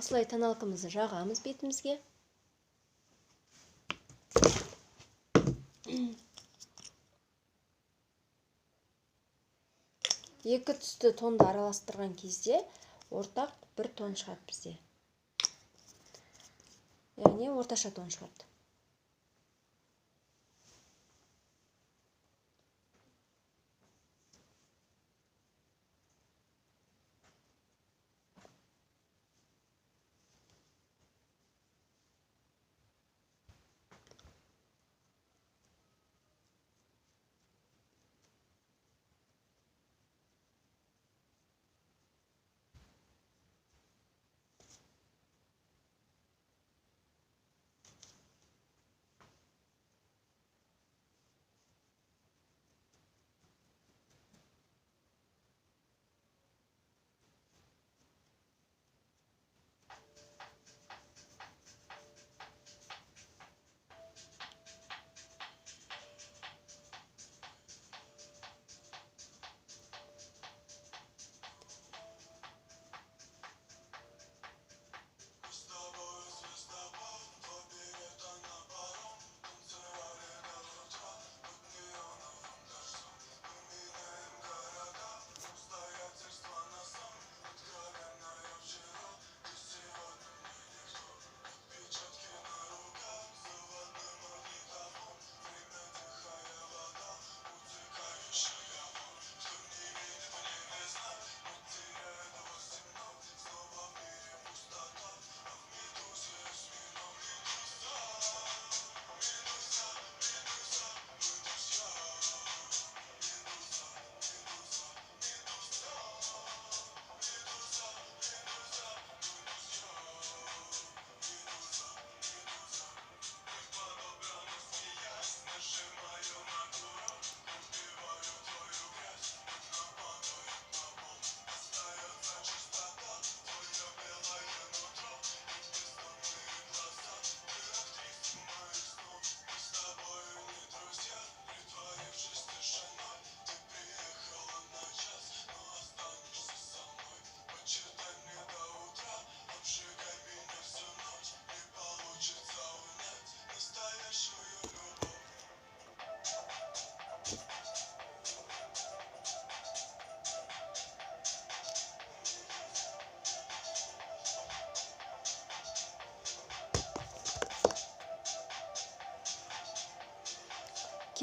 Осылай тоналкамызды жағамыз бетімізге. Екі түсті тонды араластырған кезде ортақ бір тон шығады бізде. Яғни орташа тон шығады.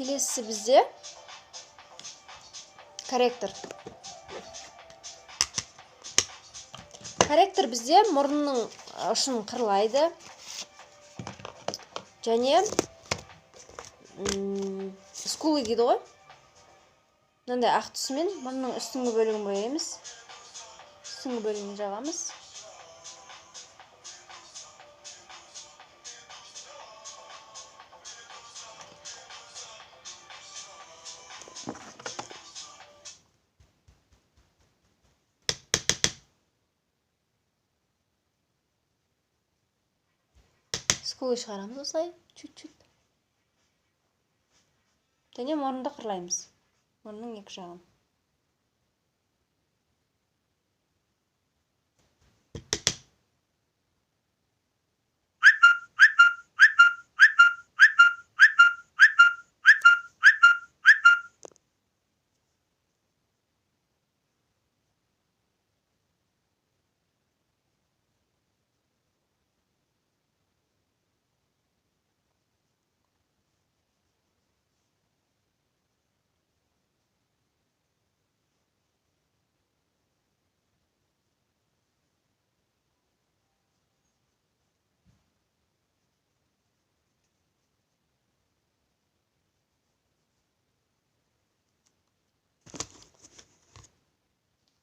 Келесі бізде корректор. Корректор бізде мұрынның ұшын қырлайды. Және скулы дейді ғой. Мынандай ақ түсімен мұрынның үстіңгі бөлігін бояймыз. Үстіңгі бөлігін жағамыз. Скулы шығарамыз осылай, чуть-чуть. Және мұрынды қырлаймыз. Мұрынның екі жағын.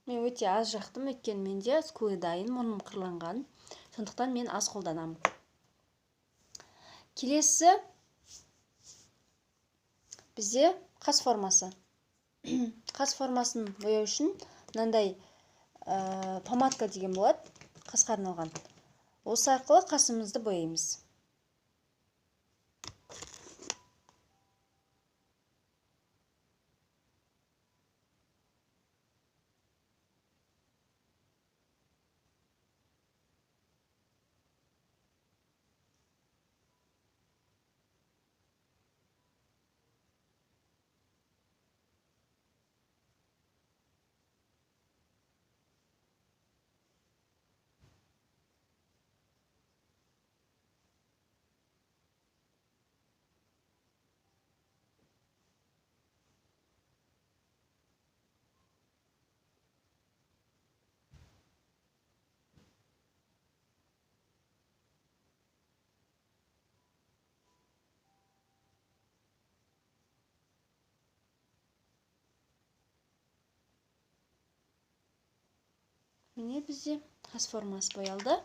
Мен өте аз жақтым, өйткені менде скулы дайын, мұрным қырланған. Сондықтан мен аз қолданамын. Келесі бізде қас формасы. Қас формасын бояу үшін мынандай помадка деген болады, қасқа арналған. Осы арқылы қасымызды бояймыз. Міне бізде қас формасы боялды.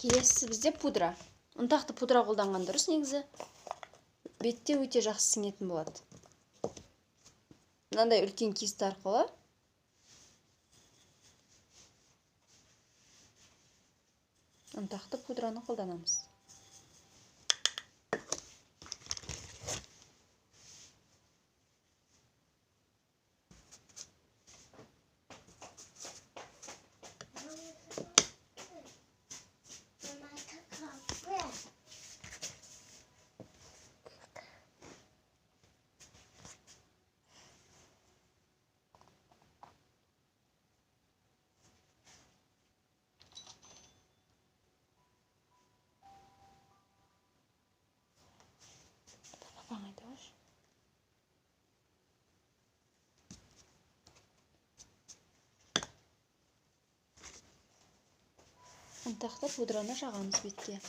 Келесі бізде пудра. Ұнтақты пудра қолданған дұрыс негізі. Бетте өте жақсы сіңетін болады. Мынандай үлкен кисть арқылы ұнтақты пудраны қолданамыз. Ұнтақты пудраны жағамыз бетке.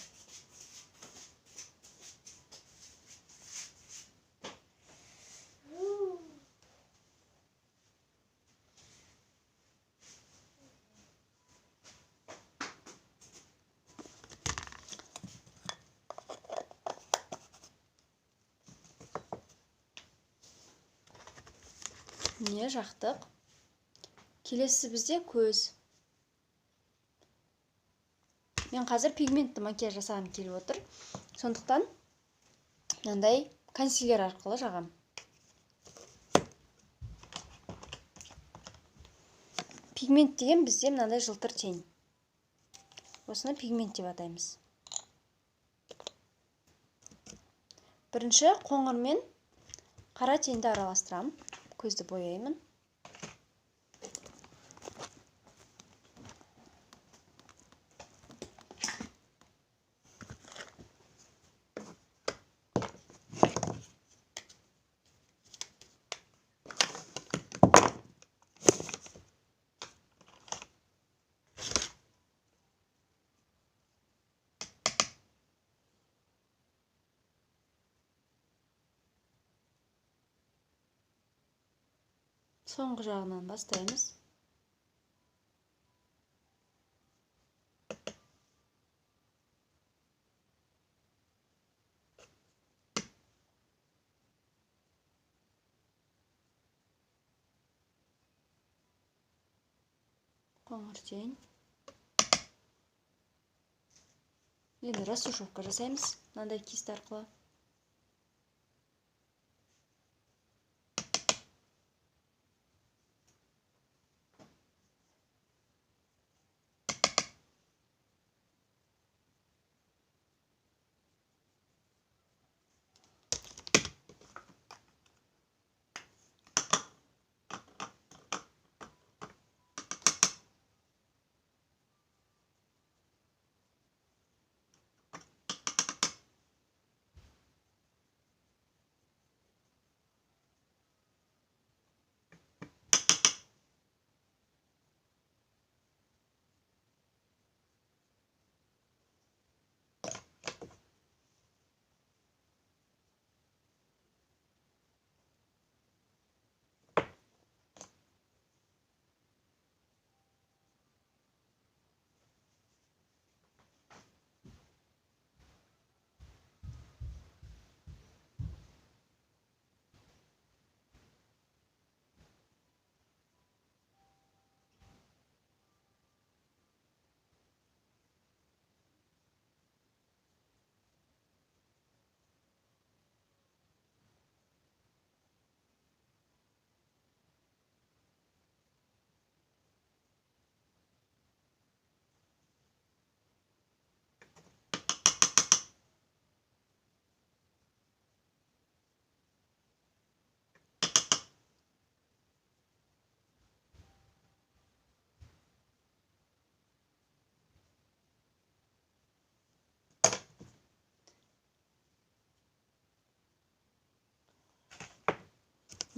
Міне жақтық. Келесі бізде көз. Мен қазір пигментті макияж жасағым келіп отыр. Сондықтан мынандай консилер арқылы жағам. Пигмент деген бізде мынандай жылтыр тень. Осыны пигмент деп атаймыз. Бірінші қоңыр мен қара теңді араластырам. Көзді бояймын. Соңғы жағынан бастаймыз. Қоңыр тень. Енді растушевка жасаймыз. Мынандай кисть арқылы.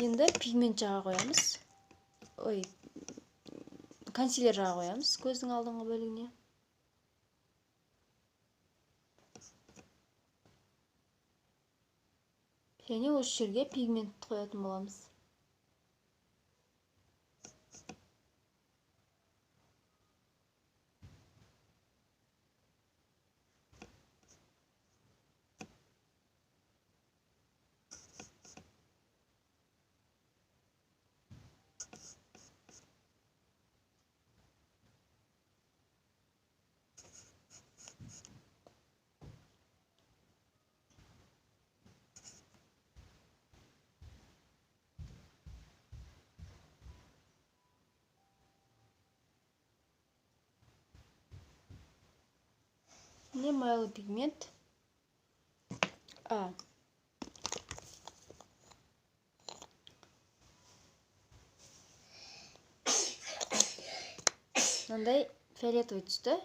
Енді пигмент жаға қоямыз. консилер жағып қоямыз көздің алдыңғы бөлігіне. Және осы жерге пигмент қоятын боламыз. Не майлы пигмент. Мынандай фиолетовый түсті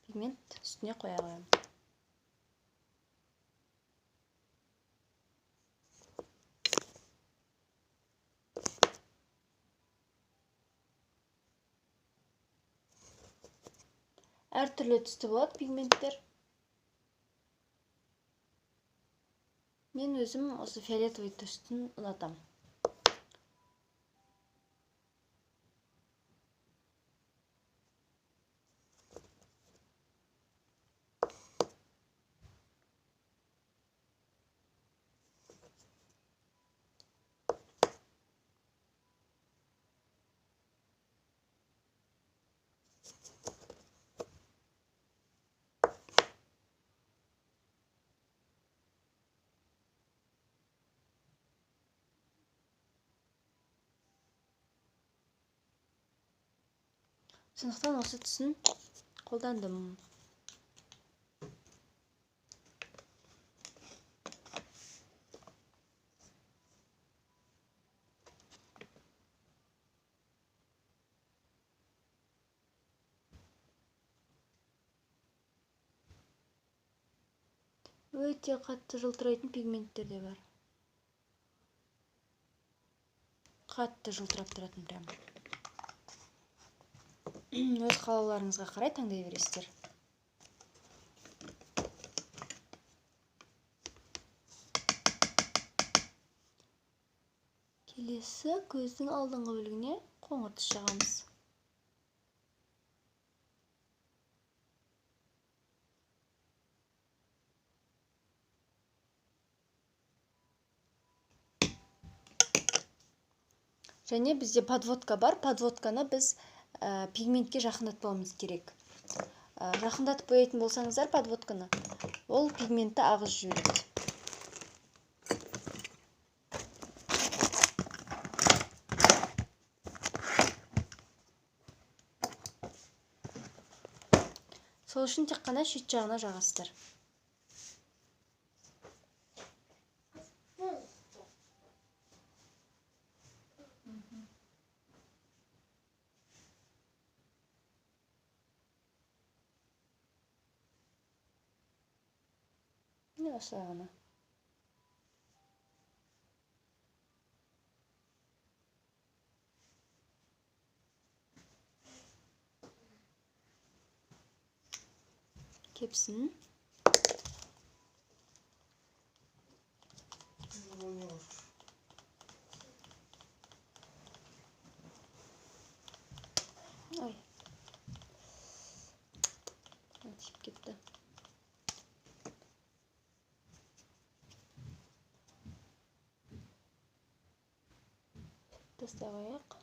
пигмент үстіне қоя қоямын. Әртүрлі түсті болады пигменттер. Мен өзім осы фиолетовый түстін ұнатам. Сондықтан осы түсін қолдандым. Өте қатты жылтырайтын пигменттер де бар. Қатты жылтырап тұратын прям. Өз қалауларыңызға қарай таңдай бересіздер. Келесі көздің алдыңғы бөлігіне қоңыр түс жағамыз. Және бізде подводка бар. Подводканы біз пигментке жақындатпауымыз керек. Жақындатып бояйтын болсаңыздар подводканы, ол пигментті ағыз жібереді. Сол үшін тек қана шет жағына жағасыздар. Не осылай ғана. Кепсін. Ой. Тиіп кетті. Тастай қояйық.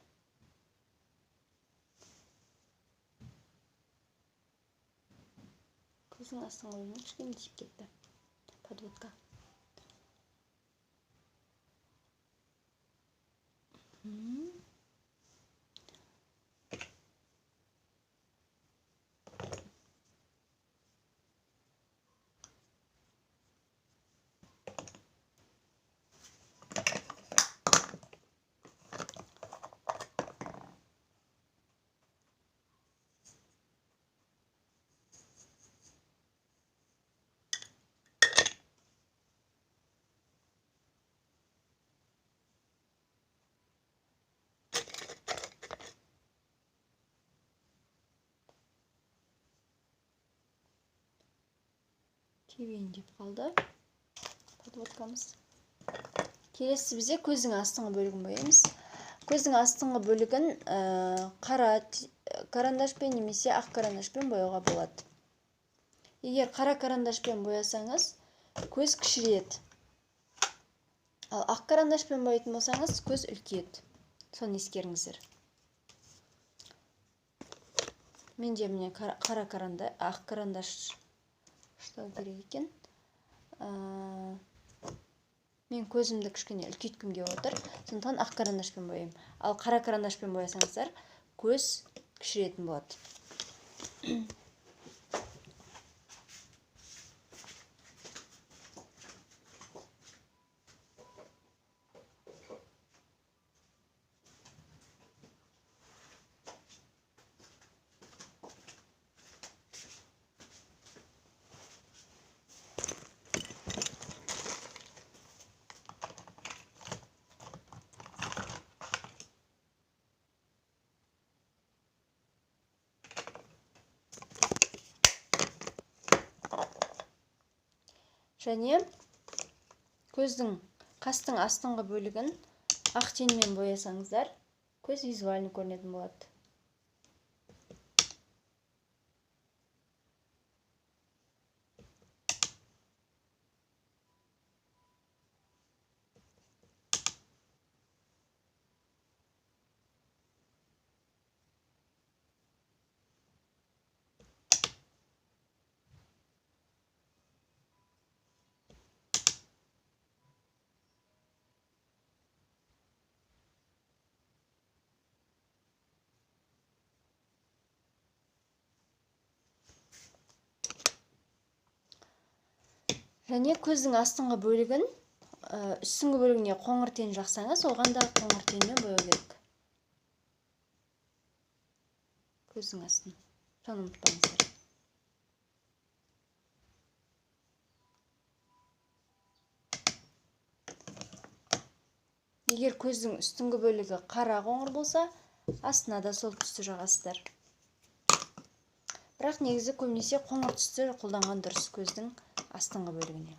Көздің астыңғы бөлігіне кішкене тиіп кетті. Подводка. кебейін деп қалды подводкамыз. Келесі бізде көздің астыңғы бөлігін бояймыз. Көздің астыңғы бөлігін қара карандашпен немесе ақ карандашпен бояуға болады. Егер қара карандашпен боясаңыз, көз кішірейеді. Ал ақ карандашпен боятын болсаңыз, көз үлкейеді. Соны ескеріңіздер. Менде міне қара карандаш, ақ карандаш ұстау керек екен. Мен көзімді кішкене үлкейткім келіп отыр. Сондықтан ақ карандашпен бояймын. Ал қара карандашпен боясаңыздар, көз кішіретін болады. Және көздің қастың астыңғы бөлігін ақ теңмен боясаңыздар, көз визуальный көрінетін болады. Және көздің астыңғы бөлігін үстіңгі бөлігіне қоңыр тен жақсаңыз, оған да қоңыр тенмен бояу керек. Көздің астын. Соны ұмытпаңыздар. Егер көздің үстіңгі бөлігі қара қоңыр болса, астына да сол түсті жағасыздар. Бірақ негізі көбінесе қоңыр түсті қолданған дұрыс көздің астыңғы бөлігіне.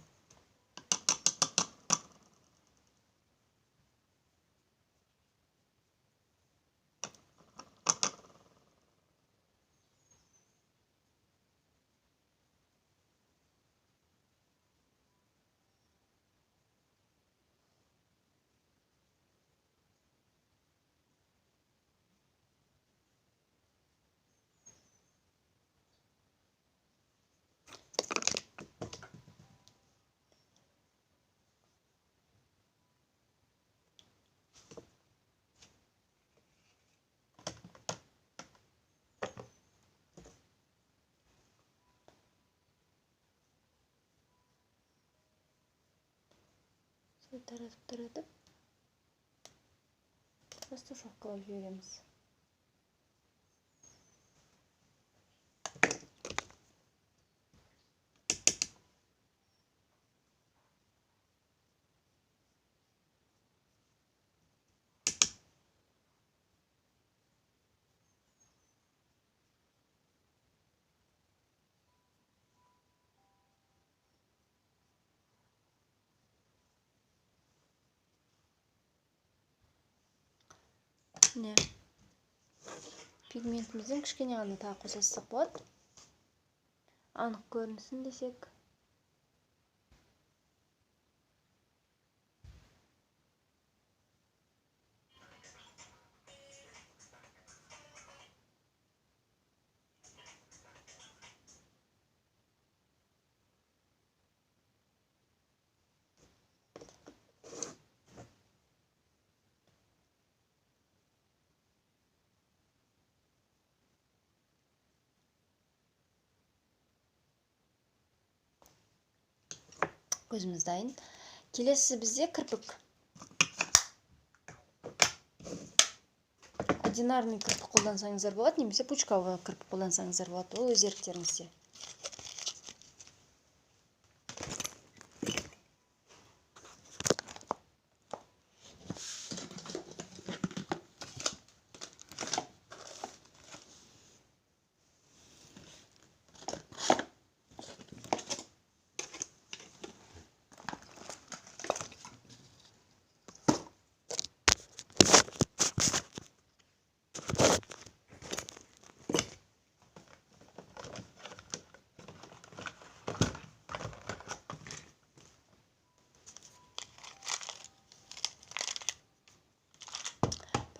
Таратып просто шоққылап жібереміз. Міне пигментімізден кішкене ғана тағы қосасақ болады. Анық көрінсін десек. Көзіміз дайын. Келесі бізде кірпік. Одинарный кірпік қолдансаңыздар болады, немесе пучковый кірпік қолдансаңыздар болады. Ол өз еріктеріңізде.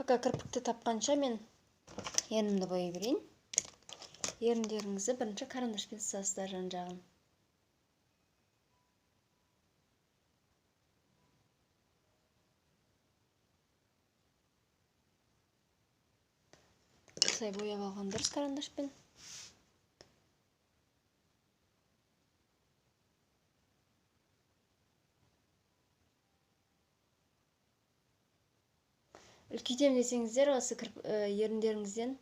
Пока кірпікті тапқанша мен ернімді бояй берейін. Еріндеріңізді бірінші карандашпен сызасыздар жан-жағын. Осылай бояп алған дұрыс карандашпен. Үлкейтем десеңіздер, осы еріндеріңізден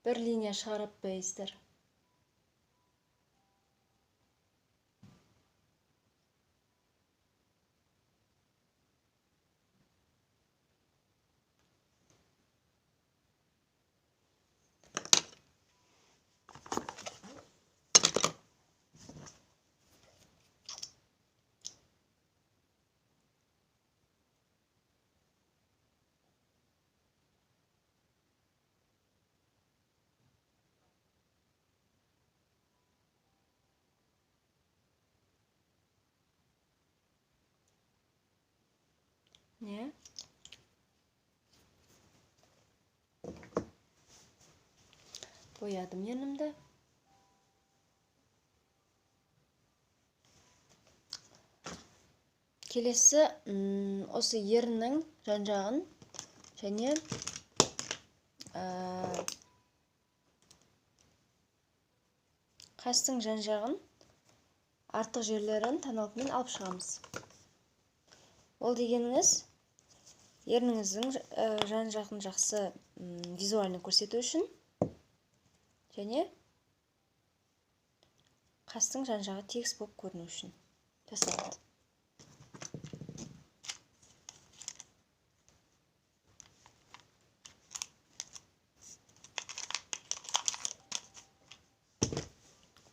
бір линия шығарып бояйсыздар. Не? Боядым ернімді. Келесі осы еріннің жан-жағын және қастың жан-жағын артық жерлерін таналықпен алып шығамыз. Ол дегеніңіз ерніңіздің жан-жағын жақсы визуально көрсету үшін және қастың жан-жағы тегіс болып көріну үшін жасалады.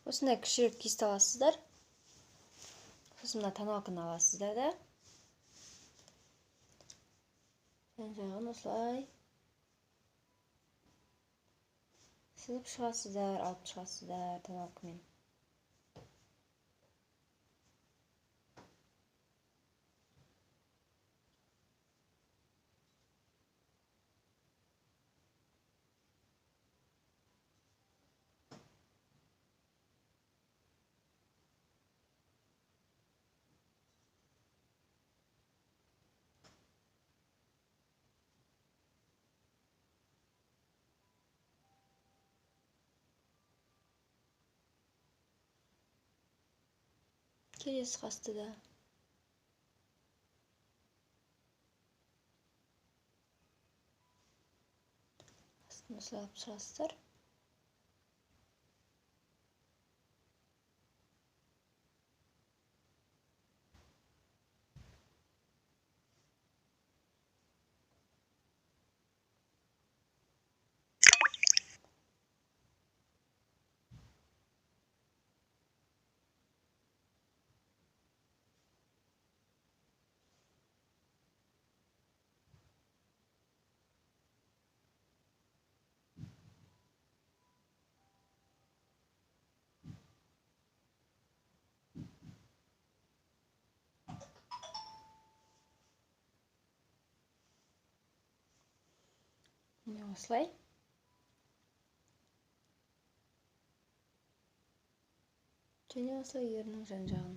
Осындай кішірек кисть аласыздар. Сосын мына таналқын аласыздар да. Жан-жағын осылай сызып шығасыздар, алып шығасыздар таналқымен. Келесі қасты да. Астын осылай алып шығасыздар. Міне осылай. Және осылай ернің жан-жағын.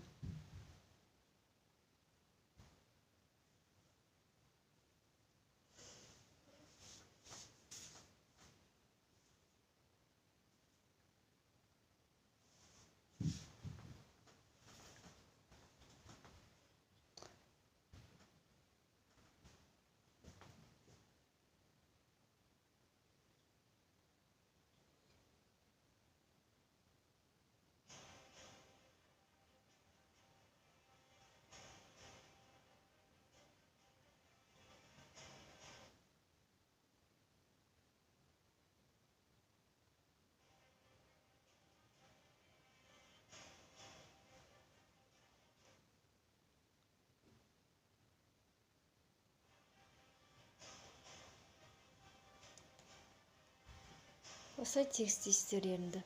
Осылай тегістейсіздер ерінді.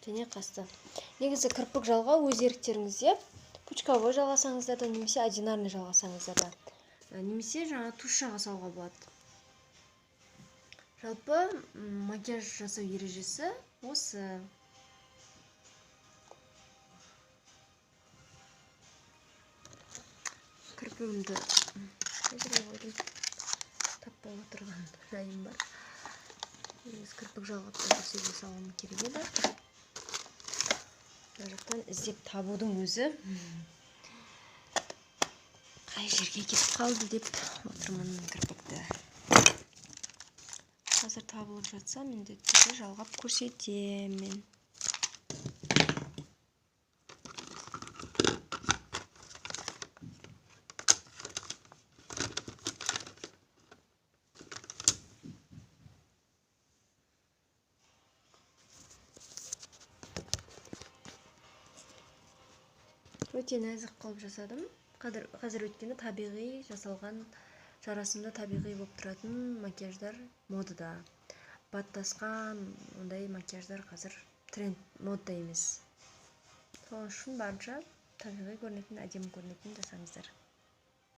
Және қасты. Негізі кірпік жалғау өз еріктеріңізде пучковой жалғасаңыздар да, немесе одинарный жалғасаңыздар да, немесе жаңа тушь жасауға болады. Жалпы макияж жасау ережесі осы. Кірпігімді таппай отырған жайым бар. Кірпік жалғап көрсете салуым керек еді. Мына жақтан іздеп табудың өзі қай жерге кетіп қалды деп отырмын кірпікті. Қазір табылып жатса, міндетті түрде жалғап көрсетемін. Өте нәзік қылып жасадым. Қазір өткені табиғи жасалған, жарасымды табиғи болып тұратын макияждар модада. Баттасқан ондай макияждар қазір тренд, модда емес. Сол үшін барынша табиғи көрінетін, әдемі көрінетін жасаңыздар.